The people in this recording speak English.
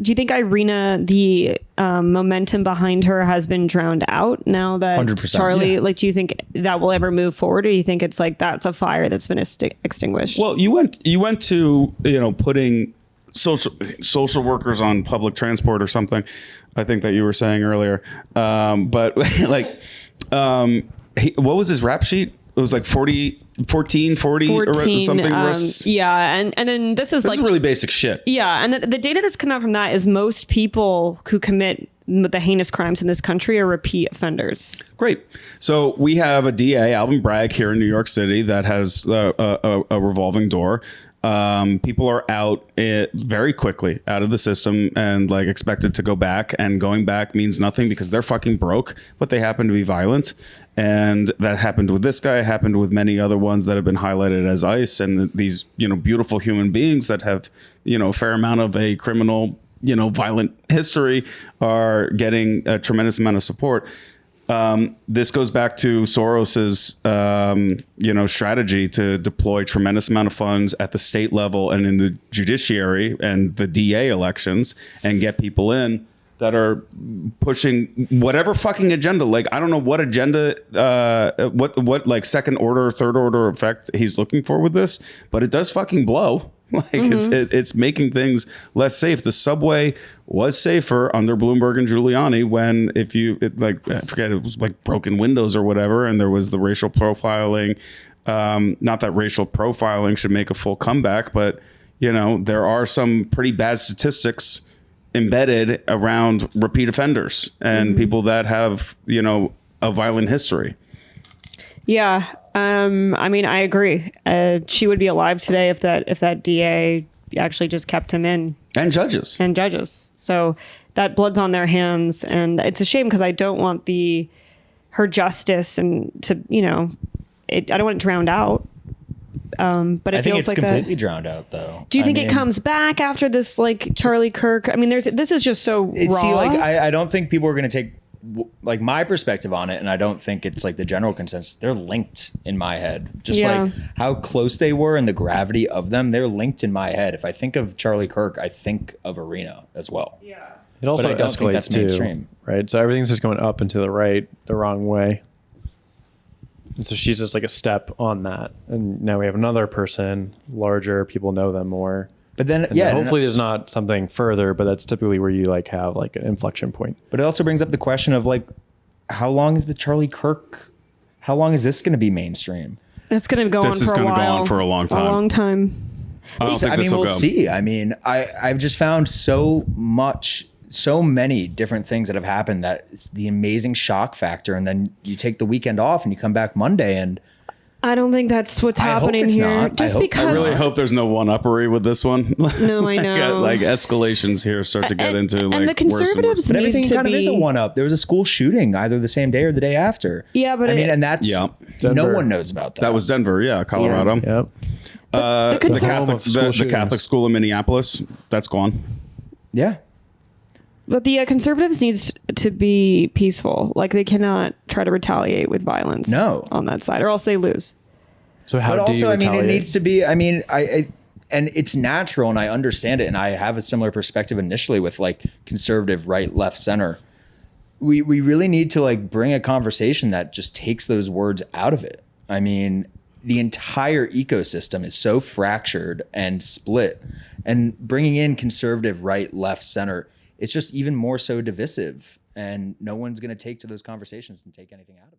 Do you think Iryna, the momentum behind her has been drowned out now that 100%, Charlie, yeah. like, do you think that will ever move forward, or do you think it's like that's a fire that's been extinguished? Well, you went to, putting social workers on public transport or something. I think that you were saying earlier. But like, what was his rap sheet? It was like 14, 40 or something. Yeah. And then this is really basic shit. Yeah. And the data that's come out from that is most people who commit the heinous crimes in this country are repeat offenders. Great. So we have a DA, Alvin Bragg, here in New York City that has a revolving door. People are out very quickly out of the system and like expected to go back, and going back means nothing because they're fucking broke, but they happen to be violent. And that happened with this guy, happened with many other ones that have been highlighted as ICE, and these, beautiful human beings that have, a fair amount of a criminal, violent history are getting a tremendous amount of support. This goes back to Soros's, strategy to deploy tremendous amount of funds at the state level and in the judiciary and the DA elections and get people in that are pushing whatever fucking agenda. Like, I don't know what agenda, what like second order, third order effect he's looking for with this, but it does fucking blow. Like it's making things less safe. The subway was safer under Bloomberg and Giuliani when I forget, it was like broken windows or whatever. And there was the racial profiling. Not that racial profiling should make a full comeback, but there are some pretty bad statistics embedded around repeat offenders and people that have, a violent history. Yeah. I mean, I agree. She would be alive today if that DA actually just kept him in. And judges. So that blood's on their hands, and it's a shame because I don't want her justice and to, I don't want it drowned out. But it feels like it's completely drowned out, though. Do you think it comes back after this, like Charlie Kirk? I mean, this is just so raw. See, like I don't think people are going to take like my perspective on it, and I don't think it's like the general consensus. They're linked in my head, just like how close they were and the gravity of them. They're linked in my head. If I think of Charlie Kirk, I think of Iryna as well. Yeah, it also escalates too, mainstream. Right? So everything's just going up and to the right, the wrong way. And so she's just like a step on that. And now we have another person, larger, people know them more. But then, hopefully there's not something further, but that's typically where you like have like an inflection point. But it also brings up the question of like, how long is this going to be mainstream? It's going to go on for a while. This is going to go on for a long time. A long time. We'll see. I mean, I've just found so many different things that have happened that it's the amazing shock factor. And then you take the weekend off and you come back Monday, and I don't think that's what's happening here. Not. I really hope there's no one-uppery with this one. No, I know. like escalations here start to get into like and the conservatives but everything need to kind of is a one-up. There was a school shooting either the same day or the day after. Yeah, but and that's no one knows about that. That was Denver, Colorado. Yeah. Yep. The Catholic school in Minneapolis, that's gone. Yeah. But the conservatives needs to be peaceful. Like, they cannot try to retaliate with violence on that side, or else they lose. So how do you retaliate? I mean, it needs to be, and it's natural, and I understand it, and I have a similar perspective initially with like conservative, right, left, center. We really need to like bring a conversation that just takes those words out of it. I mean, the entire ecosystem is so fractured and split, and bringing in conservative, right, left, center, it's just even more so divisive, and no one's going to take to those conversations and take anything out of it.